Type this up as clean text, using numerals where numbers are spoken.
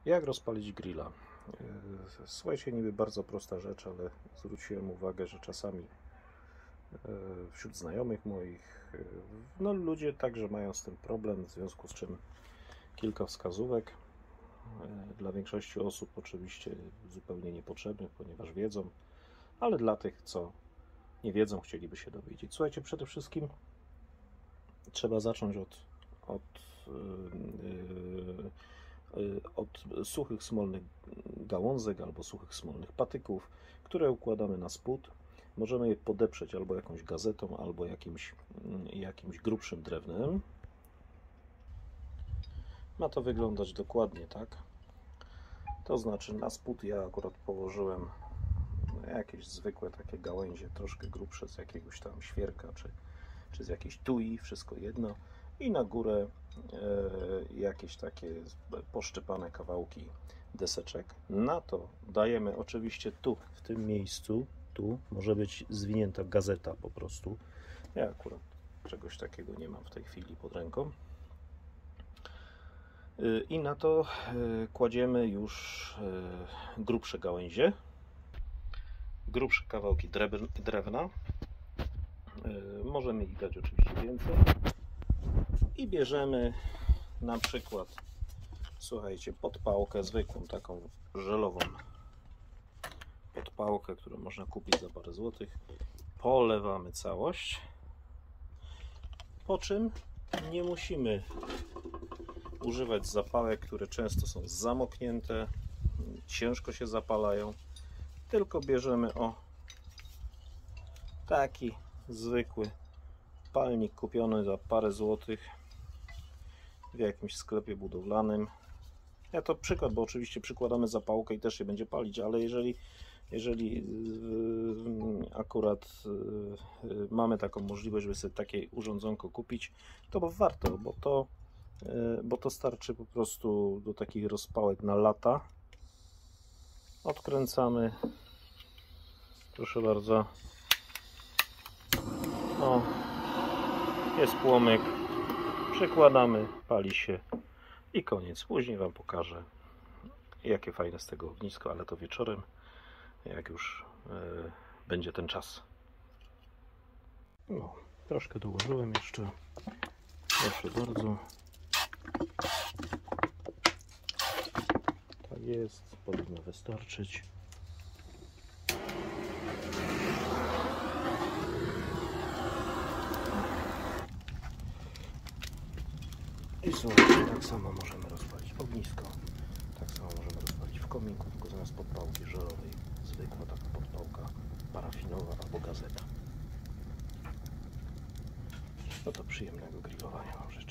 Jak rozpalić grilla? Słuchajcie, niby bardzo prosta rzecz, ale zwróciłem uwagę, że czasami wśród znajomych moich, no ludzie także mają z tym problem, w związku z czym kilka wskazówek. Dla większości osób oczywiście zupełnie niepotrzebnych, ponieważ wiedzą, ale dla tych, co nie wiedzą, chcieliby się dowiedzieć. Słuchajcie, przede wszystkim trzeba zacząć od suchych smolnych gałązek albo suchych smolnych patyków, które układamy na spód. Możemy je podeprzeć albo jakąś gazetą, albo jakimś grubszym drewnem. Ma to wyglądać dokładnie tak. To znaczy na spód ja akurat położyłem jakieś zwykłe takie gałęzie, troszkę grubsze z jakiegoś tam świerka czy z jakiejś tui, wszystko jedno. I na górę jakieś takie poszczepane kawałki deseczek. Na to dajemy oczywiście tu, w tym miejscu, tu może być zwinięta gazeta po prostu. Ja akurat czegoś takiego nie mam w tej chwili pod ręką. I na to kładziemy już grubsze gałęzie, grubsze kawałki drewna. Możemy ich dać oczywiście więcej. I bierzemy na przykład, słuchajcie, podpałkę zwykłą, taką żelową podpałkę, którą można kupić za parę złotych. Polewamy całość, po czym nie musimy używać zapałek, które często są zamoknięte, ciężko się zapalają, tylko bierzemy taki zwykły palnik kupiony za parę złotych w jakimś sklepie budowlanym. Ja to przykład, bo oczywiście przykładamy zapałkę i też się będzie palić, ale jeżeli akurat mamy taką możliwość, żeby sobie takie urządzonko kupić, to warto, bo to starczy po prostu do takich rozpałek na lata. Odkręcamy, proszę bardzo. O, jest płomyk, przykładamy, pali się i koniec. Później Wam pokażę, jakie fajne z tego ognisko, ale to wieczorem, jak już będzie ten czas. No, troszkę dołożyłem jeszcze. Proszę bardzo. Tak jest, powinno wystarczyć. I słuchajcie, tak samo możemy rozpalić ognisko, tak samo możemy rozpalić w kominku, tylko zamiast podpałki żelowej zwykła taka podpałka parafinowa albo gazeta. No to przyjemnego grillowania wam życzę.